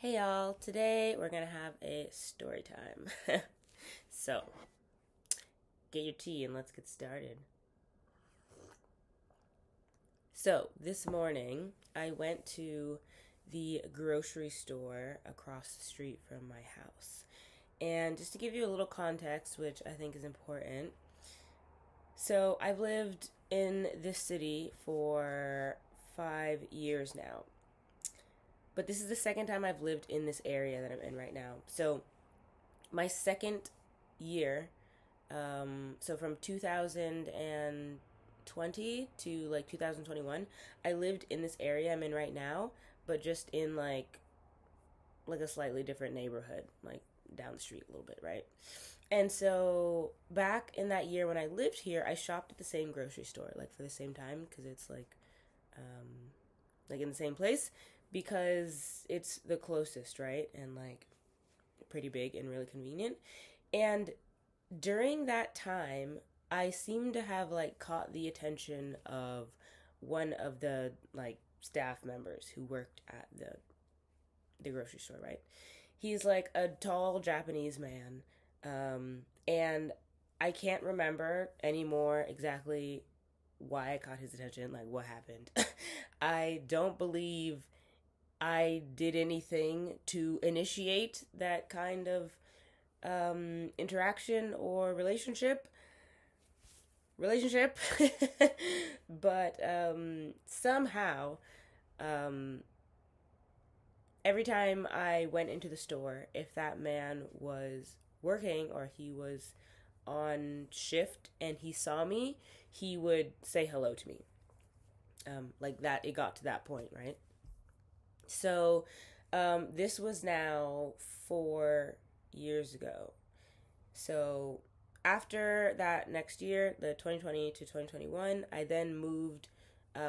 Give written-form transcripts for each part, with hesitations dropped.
Hey y'all, today we're gonna have a story time. So, get your tea and let's get started. So, this morning I went to the grocery store across the street from my house. And just to give you a little context, which I think is important, so I've lived in this city for 5 years now. But this is the second time I've lived in this area that I'm in right now. So, my second year, so from 2020 to like 2021, I lived in this area I'm in right now, but just in like a slightly different neighborhood, like down the street a little bit, right? And so back in that year when I lived here, I shopped at the same grocery store, like for the same time, because it's like in the same place, because it's the closest, right? And like pretty big and really convenient. And during that time, I seem to have like caught the attention of one of the like staff members who worked at the grocery store, right? He's like a tall Japanese man. And I can't remember anymore exactly why I caught his attention, like what happened. I don't believe I did anything to initiate that kind of interaction or relationship. But somehow, um, every time I went into the store, if that man was working or he was on shift and he saw me, he would say hello to me. Like that, it got to that point, right? So, this was now 4 years ago. So after that next year, the 2020 to 2021, I then moved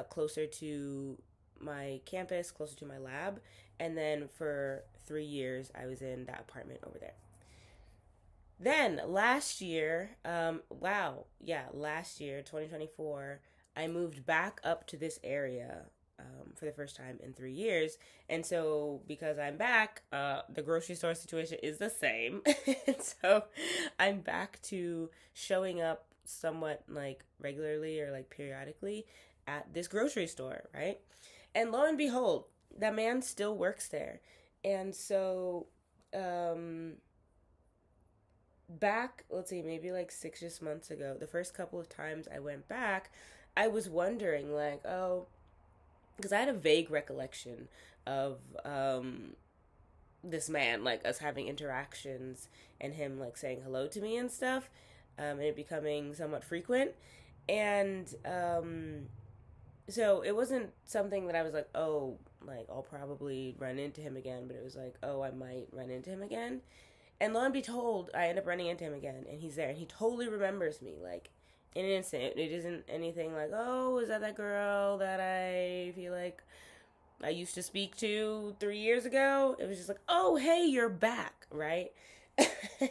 closer to my campus, closer to my lab, and then for 3 years, I was in that apartment over there. Then last year, last year, 2024, I moved back up to this area for the first time in 3 years. And so, because I'm back, the grocery store situation is the same. And so, I'm back to showing up somewhat like regularly or like periodically at this grocery store, right? And lo and behold, that man still works there. And so, um, back, let's see, maybe like 6 months ago, the first couple of times I went back, I was wondering, like, oh, because I had a vague recollection of this man, like us having interactions and him like saying hello to me and stuff, and it becoming somewhat frequent. And so it wasn't something that I was like, oh, like I'll probably run into him again, but it was like, oh, I might run into him again. And lo and behold, I end up running into him again, and he's there, and he totally remembers me, like in an instant. It isn't anything like, oh, is that girl that I feel like I used to speak to 3 years ago? It was just like, oh, hey, you're back, right?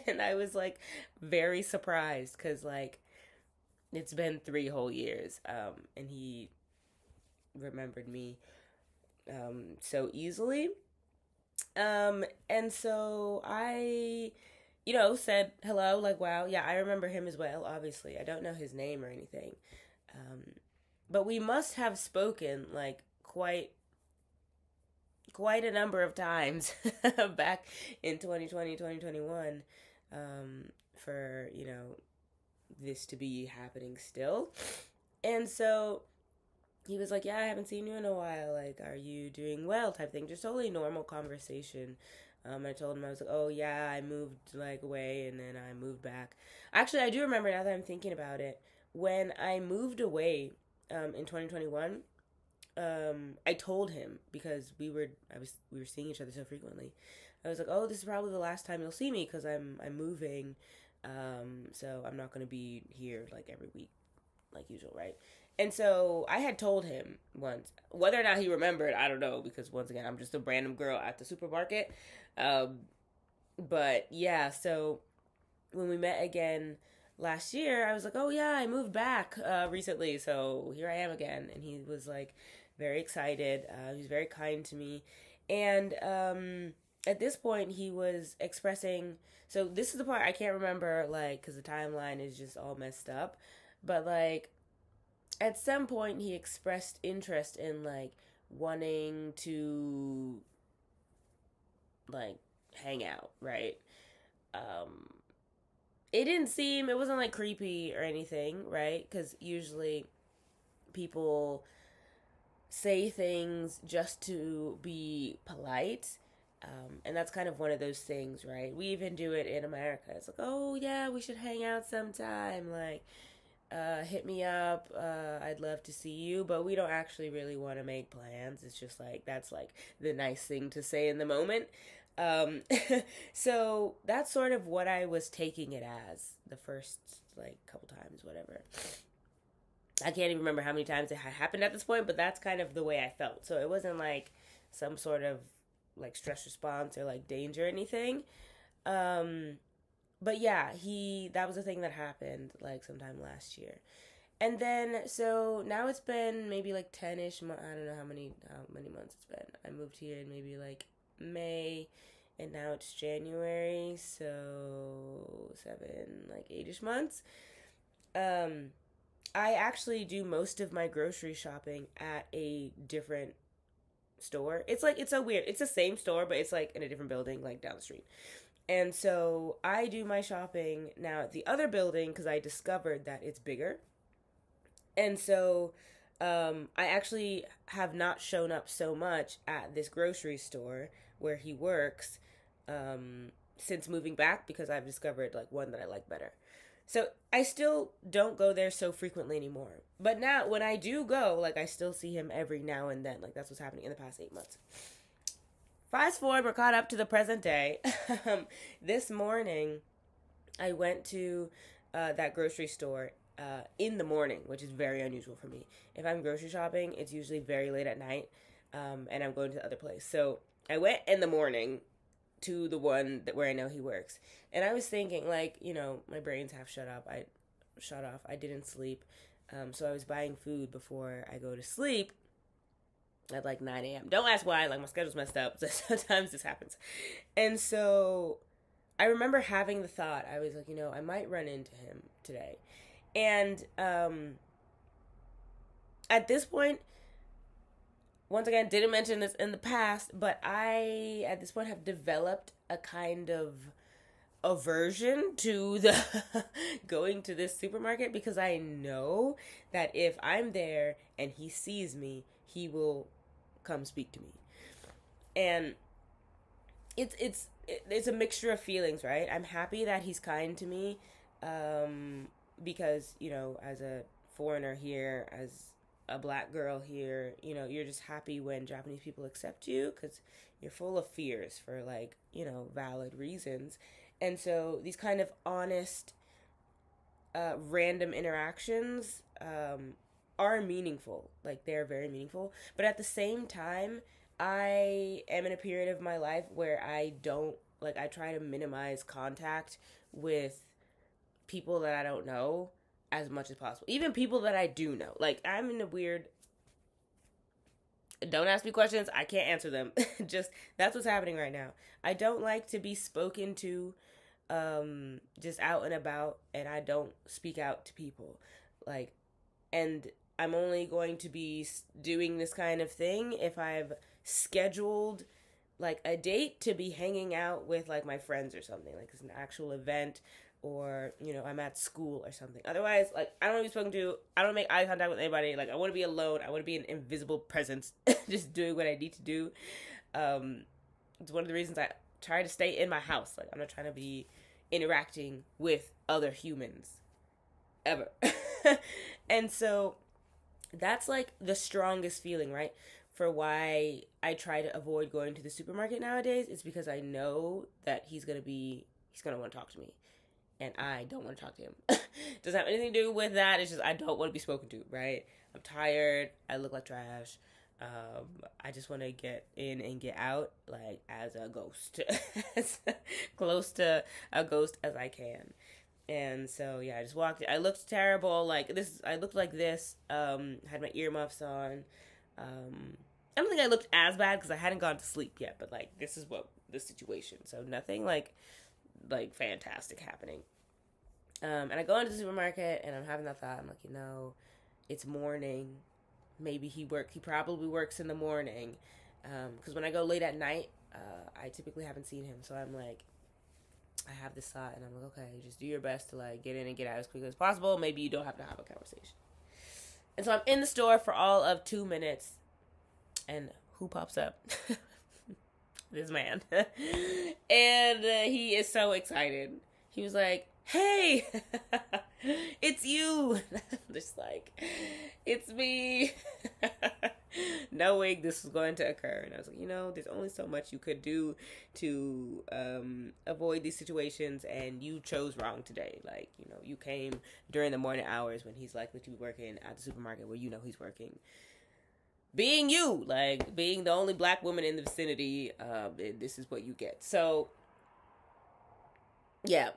And I was like very surprised because like it's been 3 whole years, and he remembered me so easily. And so I, said hello, like, wow, yeah, I remember him as well, obviously. I don't know his name or anything. Um, but we must have spoken like quite a number of times back in 2020, 2021, for, this to be happening still. And so he was like, yeah, I haven't seen you in a while. Like, are you doing well? Type thing. Just totally normal conversation. I told him, I was like, oh, yeah, I moved, like, away, and then I moved back. Actually, I do remember now that I'm thinking about it. When I moved away in 2021, I told him because we were seeing each other so frequently. I was like, oh, this is probably the last time you'll see me because I'm moving. So I'm not going to be here, like, every week like usual, right? And so I had told him once, whether or not he remembered, I don't know, because once again, I'm just a random girl at the supermarket. Um, but yeah, so when we met again last year, I was like, oh yeah, I moved back recently, so here I am again. And he was like very excited. He was very kind to me. And at this point he was expressing, so this is the part I can't remember, like, because the timeline is just all messed up, but like at some point he expressed interest in like wanting to like hang out, right? um it wasn't like creepy or anything, right? Because usually people say things just to be polite. And that's kind of one of those things, right? We even do it in America. It's like, oh yeah, we should hang out sometime. Like, hit me up. I'd love to see you. But we don't actually really want to make plans. It's just like, that's like the nice thing to say in the moment. Um, so that's sort of what I was taking it as the first like couple times, whatever. I can't even remember how many times it had happened at this point, but that's kind of the way I felt. So it wasn't like some sort of like stress response or like danger or anything. Um, but yeah, that was a thing that happened like sometime last year. And then so now it's been maybe like 10ish I don't know how many months it's been. I moved here in maybe like May, and now it's January, so 7 like 8ish months. Um I actually do most of my grocery shopping at a different store. It's like, it's so weird. It's the same store, but it's like in a different building, like down the street. And so I do my shopping now at the other building because I discovered that it's bigger. And so I actually have not shown up so much at this grocery store where he works since moving back, because I've discovered like one that I like better. So I still don't go there so frequently anymore. But now when I do go, like I still see him every now and then. Like that's what's happening in the past 8 months. Fast forward, we're caught up to the present day. This morning, I went to that grocery store in the morning, which is very unusual for me. If I'm grocery shopping, it's usually very late at night, and I'm going to the other place. So I went in the morning to the one that where I know he works. And I was thinking, like, my brain's half shut up. I shut off. I didn't sleep. So I was buying food before I go to sleep at like 9 a.m. Don't ask why. Like, my schedule's messed up. So sometimes this happens. And so I remember having the thought. I was like, I might run into him today. And at this point, once again, didn't mention this in the past, but I, at this point, have developed a kind of aversion to the going to this supermarket, because I know that if I'm there and he sees me, he will come speak to me. And it's a mixture of feelings, right? I'm happy that he's kind to me, because, as a foreigner here, as a black girl here, you're just happy when Japanese people accept you, because you're full of fears for like, valid reasons. And so these kind of honest, random interactions are meaningful. Like, they're very meaningful. But at the same time, I am in a period of my life where I try to minimize contact with people that I don't know as much as possible. Even people that I do know. Like, I'm in a weird... Don't ask me questions. I can't answer them. Just, that's what's happening right now. I don't like to be spoken to just out and about, and I don't speak out to people. Like, and I'm only going to be doing this kind of thing if I've scheduled like a date to be hanging out with like my friends or something. Like, it's an actual event, or I'm at school or something. Otherwise, like, I don't want to be spoken to. I don't make eye contact with anybody. Like, I want to be alone. I want to be an invisible presence just doing what I need to do. It's one of the reasons I try to stay in my house. Like, I'm not trying to be interacting with other humans ever. And so that's like the strongest feeling, right? For why I try to avoid going to the supermarket nowadays. It's because I know that he's gonna want to talk to me, and I don't want to talk to him. Doesn't have anything to do with that. It's just I don't want to be spoken to, right? I'm tired. I look like trash. I just want to get in and get out, like, as a ghost. As close to a ghost as I can. And so, yeah, I just walked. I looked terrible. Like, I looked like this. Had my earmuffs on. I don't think I looked as bad because I hadn't gone to sleep yet, but like this is what the situation. So nothing like fantastic happening. And I go into the supermarket and I'm having that thought. I'm like, it's morning. Maybe he probably works in the morning. Because when I go late at night, I typically haven't seen him. So I'm like, I have this thought and I'm like, okay, just do your best to like get in and get out as quickly as possible. Maybe you don't have to have a conversation. And so I'm in the store for all of 2 minutes. And who pops up? This man. And he is so excited. He was like, hey, it's you. I'm just like, it's me. Knowing this was going to occur. And I was like, there's only so much you could do to avoid these situations, and you chose wrong today. Like, you came during the morning hours when he's likely to be working at the supermarket where he's working. Being you, like, being the only black woman in the vicinity, this is what you get. So, yeah.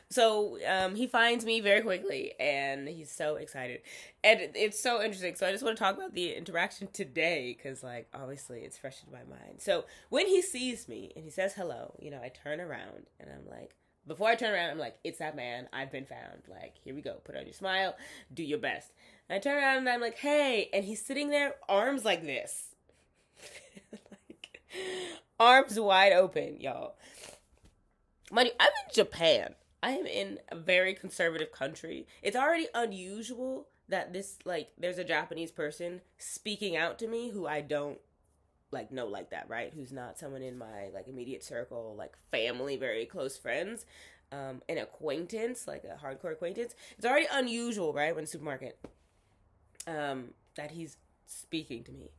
So, he finds me very quickly, and he's so excited. And it's so interesting. So, I just want to talk about the interaction today, because, like, obviously, it's fresh in my mind. So, when he sees me, and he says hello, I turn around, and I'm like, before I turn around, I'm like, it's that man. I've been found. Like, here we go. Put on your smile. Do your best. And I turn around, and I'm like, hey. And he's sitting there, arms like this. Like, arms wide open, y'all. Mind you, I'm in Japan. I am in a very conservative country. It's already unusual that there's a Japanese person speaking out to me who I don't, know like that, right? Who's not someone in my, immediate circle, family, very close friends, an acquaintance, a hardcore acquaintance. It's already unusual, right, when the supermarket, that he's speaking to me.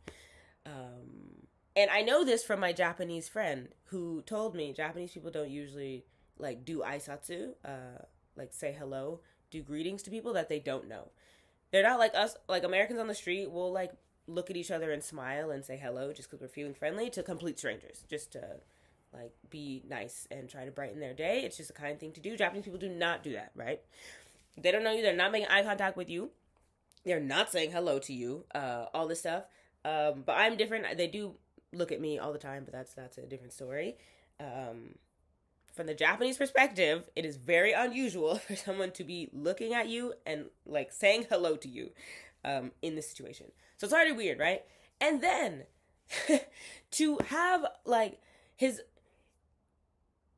And I know this from my Japanese friend who told me Japanese people don't usually, do aisatsu, say hello, do greetings to people that they don't know. They're not like us, Americans on the street will, look at each other and smile and say hello just because we're feeling friendly to complete strangers, just to, be nice and try to brighten their day. It's just a kind thing to do. Japanese people do not do that, right? They don't know you. They're not making eye contact with you. They're not saying hello to you, all this stuff. But I'm different. They do look at me all the time, but that's a different story. From the Japanese perspective, it is very unusual for someone to be looking at you and saying hello to you in this situation. So it's already weird, right? And then to have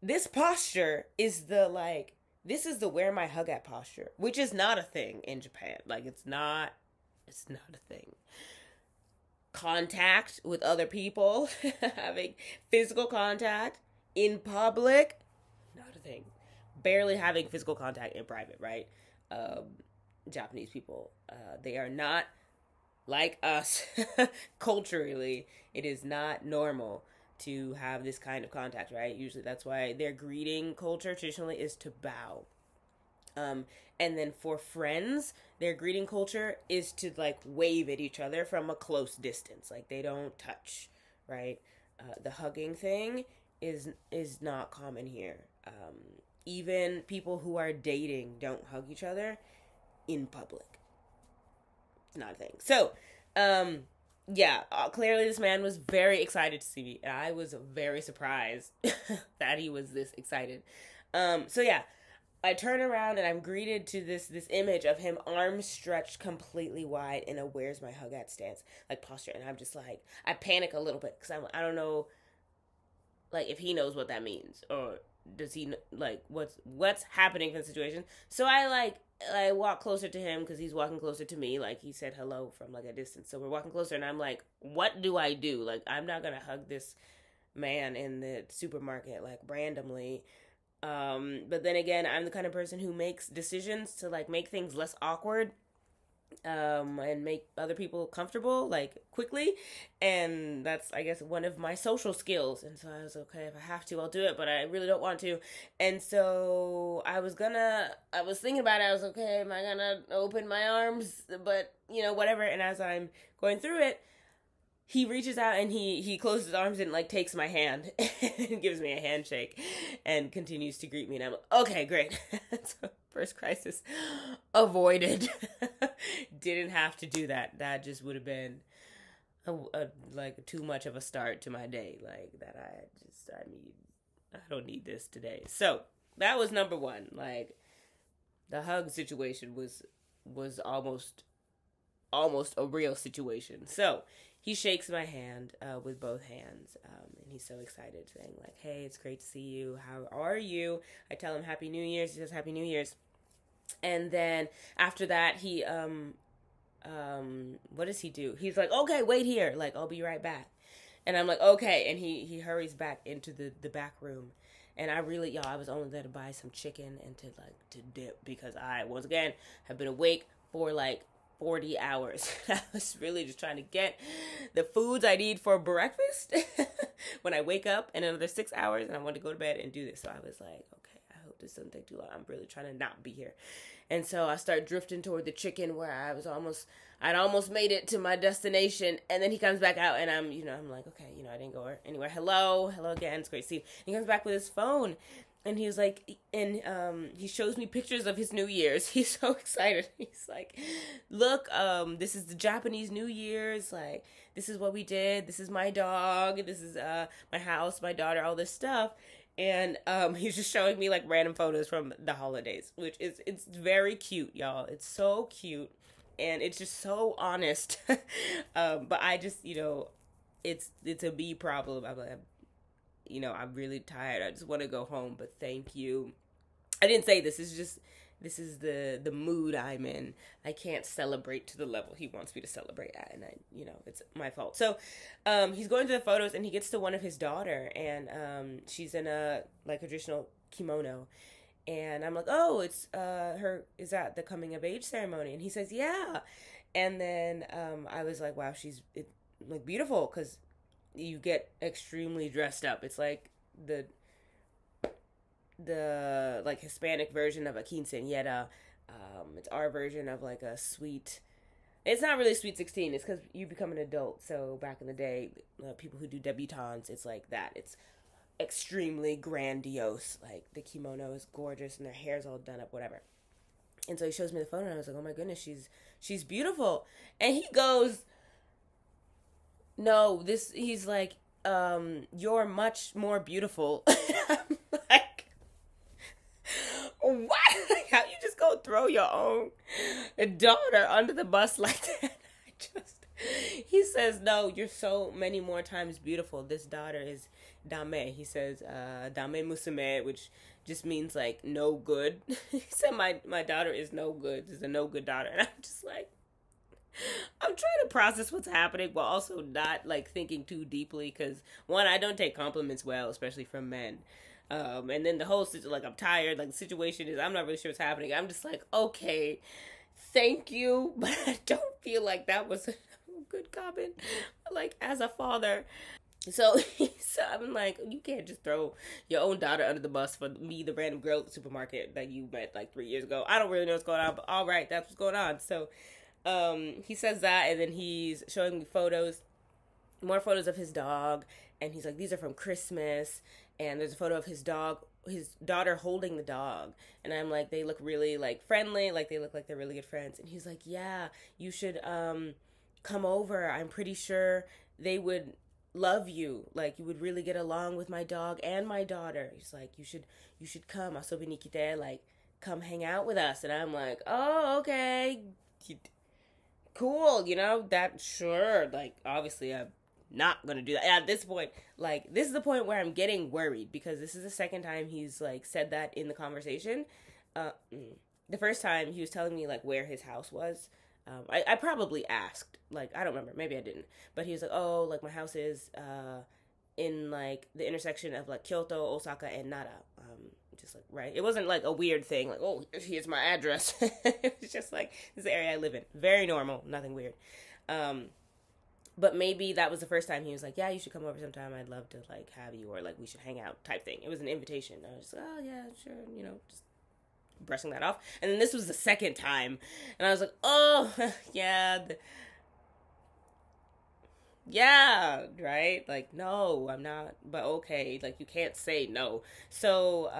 this posture is this is the where my hug at posture, which is not a thing in Japan. It's not a thing. Contact with other people, having physical contact in public, not a thing. Barely having physical contact in private, right? Japanese people, they are not like us. Culturally, it is not normal to have this kind of contact, right? Usually that's why their greeting culture traditionally is to bow. And then for friends, their greeting culture is to wave at each other from a close distance. They don't touch, right? The hugging thing is not common here. Even people who are dating don't hug each other in public. It's not a thing. So, clearly this man was very excited to see me, and I was very surprised that he was this excited. I turn around and I'm greeted to this image of him, arms stretched completely wide in a where's my hug at stance, posture. And I'm just I panic a little bit because I don't know, if he knows what that means, or does he, what's happening in the situation. So I walk closer to him because he's walking closer to me. He said hello from a distance. So we're walking closer and I'm what do I do? I'm not going to hug this man in the supermarket, randomly. But then again, I'm the kind of person who makes decisions to make things less awkward, and make other people comfortable, quickly. And that's, I guess, one of my social skills. And so I was, okay, if I have to, I'll do it, but I really don't want to. And so I was thinking about it. I was, okay, am I gonna open my arms? But, whatever. And as I'm going through it, he reaches out and he closes his arms and takes my hand and gives me a handshake and continues to greet me. And I'm like, okay, great. So first crisis avoided. Didn't have to do that. That just would have been like too much of a start to my day. Like that, I don't need this today. So that was number one. Like the hug situation was almost a real situation. So he shakes my hand with both hands, and he's so excited, saying like, "Hey, it's great to see you. How are you?" I tell him Happy New Year's. He says Happy New Year's, and then after that, he what does he do? He's like, "Okay, wait here. Like, I'll be right back." And I'm like, "Okay," and he hurries back into the back room. And I really, y'all, I was only there to buy some chicken and to dip because I, once again, have been awake for like 40 hours. I was really just trying to get the foods I need for breakfast when I wake up in another 6 hours, and I want to go to bed and do this. So I was like, okay, I hope this doesn't take too long. I'm really trying to not be here. And so I start drifting toward the chicken where I'd almost made it to my destination. And then he comes back out, and I'm like, okay, I didn't go anywhere. Hello again. It's great to see you. And he comes back with his phone. And he was like, and he shows me pictures of his New Year's. He's so excited. He's like, look, this is the Japanese New Year's. Like, this is what we did. This is my dog. This is my house, my daughter, all this stuff. And he's just showing me like random photos from the holidays, which it's very cute, y'all. It's so cute, and it's just so honest. But I just, it's a me problem. I'm like, I'm really tired. I just want to go home, but thank you. I didn't say this. This is the mood I'm in. I can't celebrate to the level he wants me to celebrate at, and it's my fault. So, he's going to the photos, and he gets to one of his daughter, and she's in a traditional kimono, and I'm like, oh, it's is that the coming of age ceremony? And he says, yeah, and then I was like, wow, she's like beautiful, because you get extremely dressed up. It's like the like Hispanic version of a quinceañera. It's our version of like a sweet. It's not really sweet 16. It's because you become an adult. So back in the day, people who do debutantes, it's like that. It's extremely grandiose. Like the kimono is gorgeous and their hair's all done up, whatever. And so he shows me the photo, and I was like, oh my goodness, she's beautiful. And he goes, no, he's like, you're much more beautiful. I'm like, what? How you just go throw your own daughter under the bus like that? He says, no, you're so many more times beautiful. This daughter is dame. He says, dame musume, which just means like no good. He said, my daughter is no good. She's a no good daughter. And I'm just like, I'm trying to process what's happening while also not like thinking too deeply, because one, I don't take compliments well, especially from men. And then the whole like I'm tired, like the situation is I'm not really sure what's happening. I'm just like, okay, thank you, but I don't feel like that was a good comment, like as a father. So I'm like, you can't just throw your own daughter under the bus for me, the random girl at the supermarket that you met like 3 years ago. I don't really know what's going on, but all right, that's what's going on. So he says that, and then he's showing me more photos of his dog, and he's like, these are from Christmas, and there's a photo of his daughter holding the dog, and I'm like, they look really like friendly, like they look like they're really good friends. And he's like, yeah, you should come over. I'm pretty sure they would love you, like you would really get along with my dog and my daughter. He's like, you should come, asobi ni kite, like come hang out with us. And I'm like, oh, okay, cool, that, sure. Like, obviously I'm not gonna do that at this point. Like, this is the point where I'm getting worried, because this is the second time he's like said that in the conversation. The first time he was telling me like where his house was. I probably asked, like, I don't remember, maybe I didn't, but he was like, oh, like my house is in like the intersection of like Kyoto, Osaka, and Nara. Just like, right, it wasn't like a weird thing, like, oh, here's my address. It was just like, this is the area I live in, very normal, nothing weird. But maybe that was the first time he was like, yeah, you should come over sometime, I'd love to like have you, or like we should hang out type thing. It was an invitation. I was just like, oh yeah, sure, just brushing that off. And then this was the second time, and I was like, oh, yeah, right? Like, no, I'm not, but okay, like, you can't say no. So,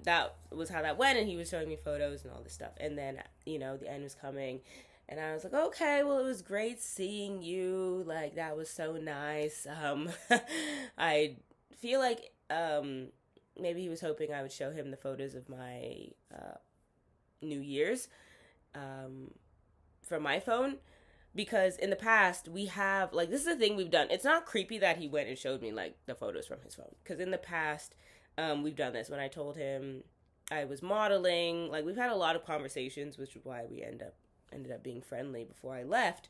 that was how that went, and he was showing me photos and all this stuff. And then, the end was coming, And I was like, okay, well, it was great seeing you. Like, that was so nice. I feel like maybe he was hoping I would show him the photos of my New Year's um, from my phone. Because in the past, we have, like, this is the thing we've done. It's not creepy that he went and showed me, like, the photos from his phone. Because in the past, we've done this. When I told him I was modeling, like, we've had a lot of conversations, which is why we ended up being friendly before I left.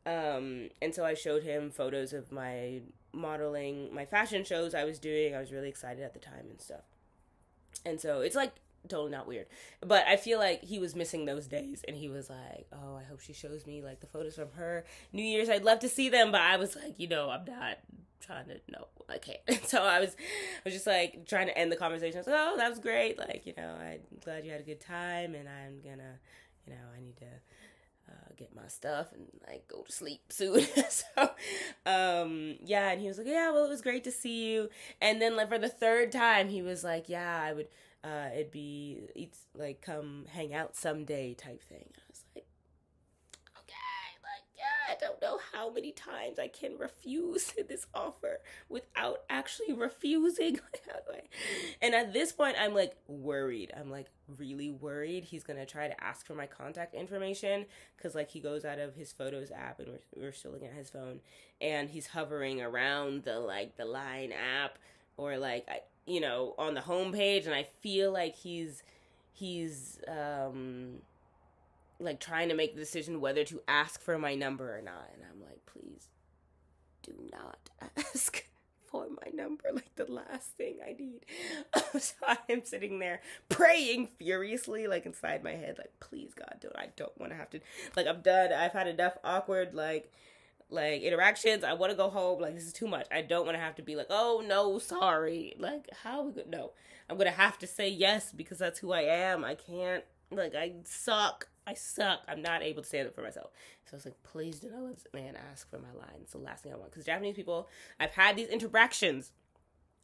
And so I showed him photos of my modeling, my fashion shows I was doing. I was really excited at the time and stuff. And so it's like totally not weird. But I feel like he was missing those days, and he was like, oh, I hope she shows me like the photos from her New Year's. I'd love to see them. But I was like, I'm not trying to, no, I can't. So I was just like trying to end the conversation. I was like, oh, that was great. Like, I'm glad you had a good time, and I'm gonna, I need to get my stuff and like go to sleep soon. So yeah, and he was like, yeah, well, it was great to see you. And then like for the third time he was like, yeah, I would it's like come hang out someday type thing. I was like, okay, like, yeah, I don't know how many times I can refuse this offer without actually refusing. How do I? And at this point, I'm like worried. I'm like really worried he's gonna try to ask for my contact information, because like he goes out of his photos app, and we're still looking at his phone, and he's hovering around the Line app, or like on the homepage, and I feel like he's like trying to make the decision whether to ask for my number or not. And I'm like, please do not ask for my number, like the last thing I need. So I am sitting there praying furiously, like inside my head, like, please God, I don't want to have to, like, I'm done. I've had enough awkward like interactions. I want to go home. Like, this is too much. I don't want to have to be like, oh no, sorry. Like, how are we gonna, no, I'm gonna have to say yes because that's who I am. I can't, like, I suck. I'm not able to stand up for myself. So I was like, please do not let this man ask for my line. It's the last thing I want. Because Japanese people, I've had these interactions.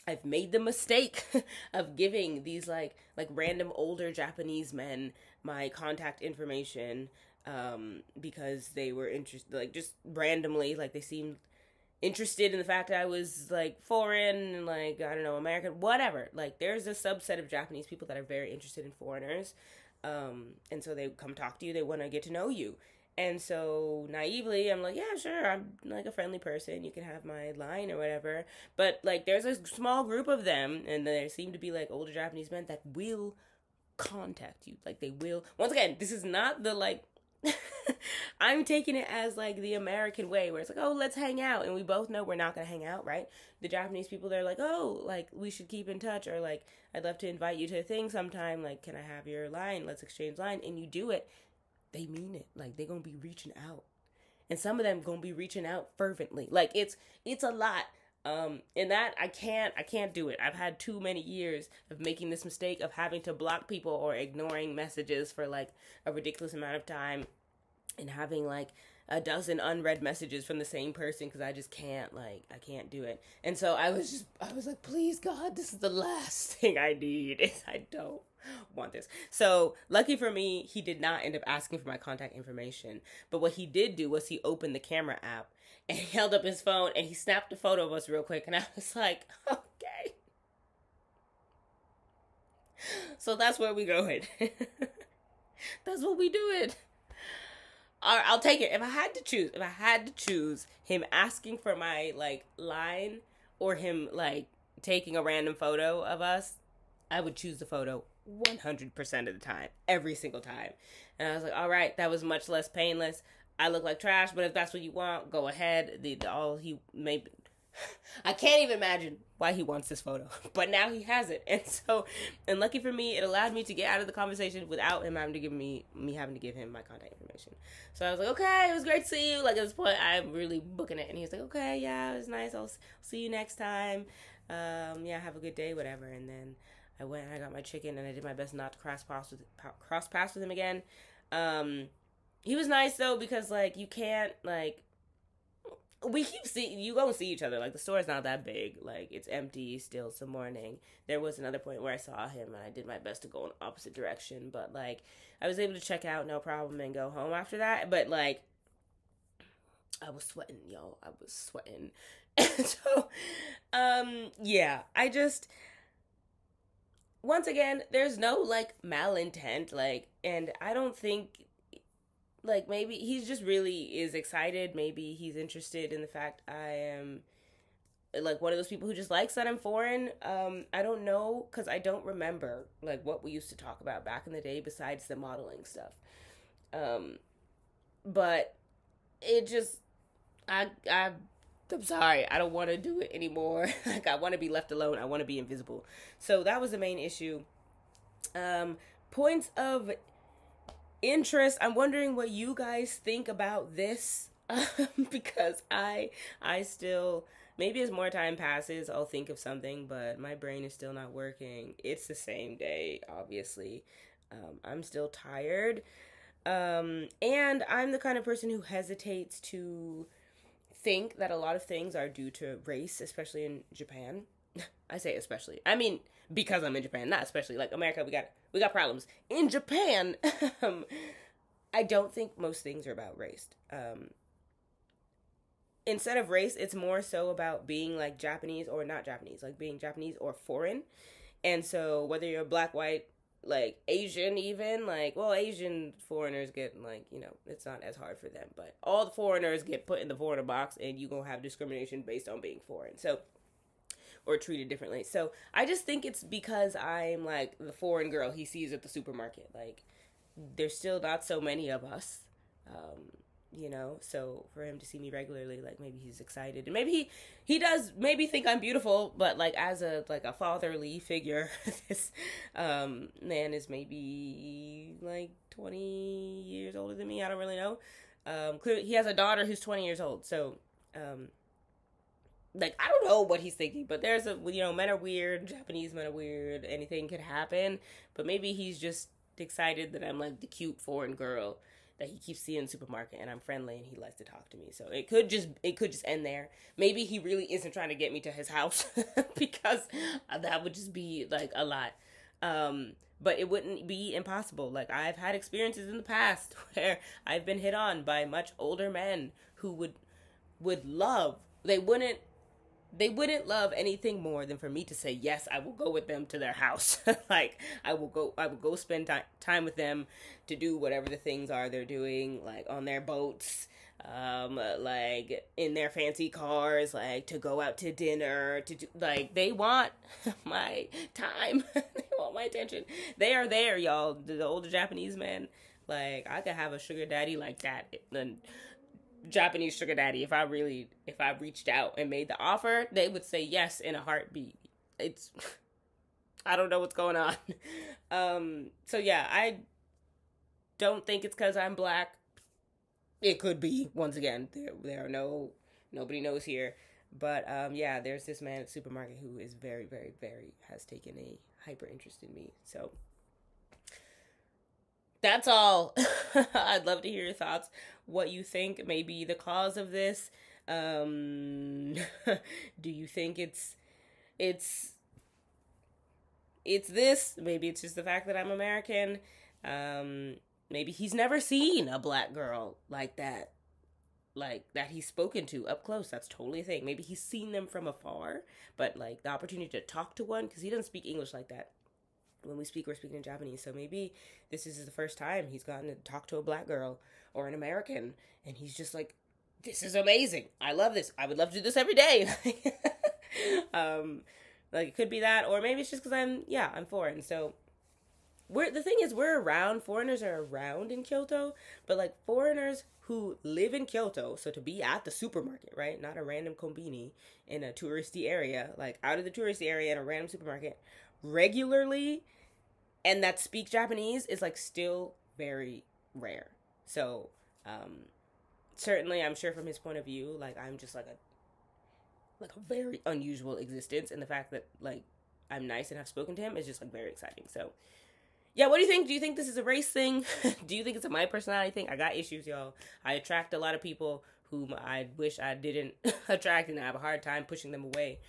I've made the mistake of giving these like random older Japanese men my contact information because they were interested, like just randomly, like they seemed interested in the fact that I was like foreign and like, I don't know, American, whatever. Like there's a subset of Japanese people that are very interested in foreigners. And so they come talk to you, they want to get to know you. And so naively, I'm like, yeah, sure, I'm like a friendly person. You can have my line or whatever. But like, there's a small group of them, and there seem to be like older Japanese men that will contact you. Like they will. Once again, this is not the like. I'm taking it as like the American way, where it's like, oh, let's hang out, and we both know we're not gonna hang out, right? The Japanese people, they're like, oh, like we should keep in touch, or like I'd love to invite you to a thing sometime. Like, can I have your line? Let's exchange line, and you do it. They mean it. Like they're gonna be reaching out, and some of them gonna be reaching out fervently. Like it's a lot. And that I can't do it. I've had too many years of making this mistake of having to block people or ignoring messages for like a ridiculous amount of time, and having like a dozen unread messages from the same person, because I just can't, like, I can't do it. And so I was like, please God, this is the last thing I need. I don't want this. So lucky for me, he did not end up asking for my contact information. But what he did do was he opened the camera app and he held up his phone and he snapped a photo of us real quick. And I was like, okay. So that's where we going. That's what we doing. I'll take it. If I had to choose him asking for my like line or him like taking a random photo of us, I would choose the photo 100% of the time, every single time. And I was like, all right, that was much less painless. I look like trash, but if that's what you want, go ahead. I can't even imagine why he wants this photo, but now he has it. And lucky for me, it allowed me to get out of the conversation without him having to give me having to give him my contact information. So I was like, okay, it was great to see you. Like at this point, I'm really booking it. And he was like, okay, yeah, it was nice. I'll see you next time. Yeah, have a good day, whatever. And then I went and I got my chicken, and I did my best not to cross paths with him again. He was nice though, because like you can't like, we keep you go and see each other. Like, the store is not that big. Like, it's empty still some morning. There was another point where I saw him and I did my best to go in the opposite direction, but like I was able to check out no problem and go home after that. But like, I was sweating, y'all. I was sweating. And so yeah, I just, once again, there's no like malintent, like, and I don't think, like, maybe he's just really is excited. Maybe he's interested in the fact I am like one of those people who just likes that I'm foreign. I don't know, because I don't remember like what we used to talk about back in the day besides the modeling stuff. But it just, I'm sorry, I don't want to do it anymore. Like, I want to be left alone. I want to be invisible. So that was the main issue. Points of interest. I'm wondering what you guys think about this, because I still, maybe as more time passes, I'll think of something, but my brain is still not working. It's the same day, obviously. I'm still tired. And I'm the kind of person who hesitates to think that a lot of things are due to race, especially in Japan. I say especially. I mean, because I'm in Japan, not especially. Like, America, we got problems. In Japan, I don't think most things are about race. Instead of race, it's more so about being like Japanese or not Japanese, like being Japanese or foreign. And so whether you're black, white, like Asian, even, like, well, Asian foreigners get, like, you know, it's not as hard for them, but all the foreigners get put in the foreigner box, and you gonna have discrimination based on being foreign, so, or treated differently. So I just think it's because I'm like the foreign girl he sees at the supermarket. Like, there's still not so many of us, you know, so for him to see me regularly, like, maybe he's excited, and maybe he does maybe think I'm beautiful, but like as a fatherly figure, this man is maybe like 20 years older than me. I don't really know. Clearly he has a daughter who's 20 years old, so like, I don't know what he's thinking, but there's a, you know, men are weird, Japanese men are weird, anything could happen, but maybe he's just excited that I'm like the cute foreign girl that he keeps seeing in the supermarket, and I'm friendly and he likes to talk to me. So it could just end there. Maybe he really isn't trying to get me to his house, because that would just be like a lot. But it wouldn't be impossible. Like, I've had experiences in the past where I've been hit on by much older men who would love, they wouldn't love anything more than for me to say, yes, I will go with them to their house. Like, I will go spend time with them to do whatever the things are they're doing, like on their boats, like in their fancy cars, like to go out to dinner, to do, like, they want my time. They want my attention. They are there, y'all. The older Japanese men, like, I could have a sugar daddy like that. And Japanese sugar daddy, if I reached out and made the offer, they would say yes in a heartbeat. It's, I don't know what's going on. So yeah, I don't think it's because I'm black. It could be, once again, there are nobody knows here, but yeah, there's this man at the supermarket who is very, very, very, has taken a hyper interest in me. So that's all. I'd love to hear your thoughts, what you think may be the cause of this. Do you think it's this? Maybe it's just the fact that I'm American. Maybe he's never seen a black girl like that he's spoken to up close. That's totally a thing. Maybe he's seen them from afar, but like the opportunity to talk to one, because he doesn't speak English like that. When we speak, we're speaking in Japanese. So maybe this is the first time he's gotten to talk to a black girl or an American, and he's just like, this is amazing. I love this. I would love to do this every day. Like, it could be that, or maybe it's just because I'm foreign. So the thing is, foreigners are around in Kyoto, but like foreigners who live in Kyoto, so to be at the supermarket, right? Not a random konbini in a touristy area, like out of the touristy area in a random supermarket regularly, and that speak Japanese is like still very rare. So certainly, I'm sure from his point of view, like, I'm just like a very unusual existence, and the fact that like I'm nice and have spoken to him is just like very exciting. So yeah, what do you think? Do you think this is a race thing? Do you think it's a my personality thing? I got issues, y'all. I attract a lot of people whom I wish I didn't attract, and I have a hard time pushing them away.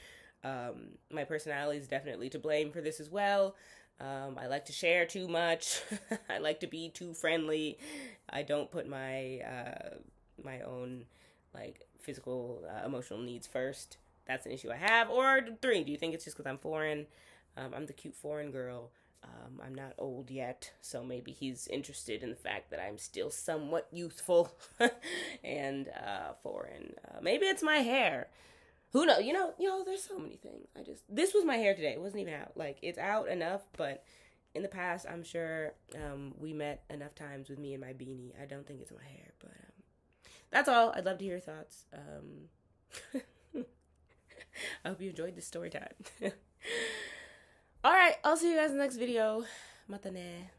My personality is definitely to blame for this as well. I like to share too much. I like to be too friendly. I don't put my own like physical, emotional needs first. That's an issue I have. Or three, do you think it's just because I'm foreign? I'm the cute foreign girl. I'm not old yet, so maybe he's interested in the fact that I'm still somewhat youthful and foreign. Maybe it's my hair. Who knows? There's so many things. This was my hair today. It wasn't even out. Like, it's out enough, but in the past, I'm sure we met enough times with me and my beanie. I don't think it's my hair, but that's all. I'd love to hear your thoughts. I hope you enjoyed this story time. All right, I'll see you guys in the next video. Mata ne.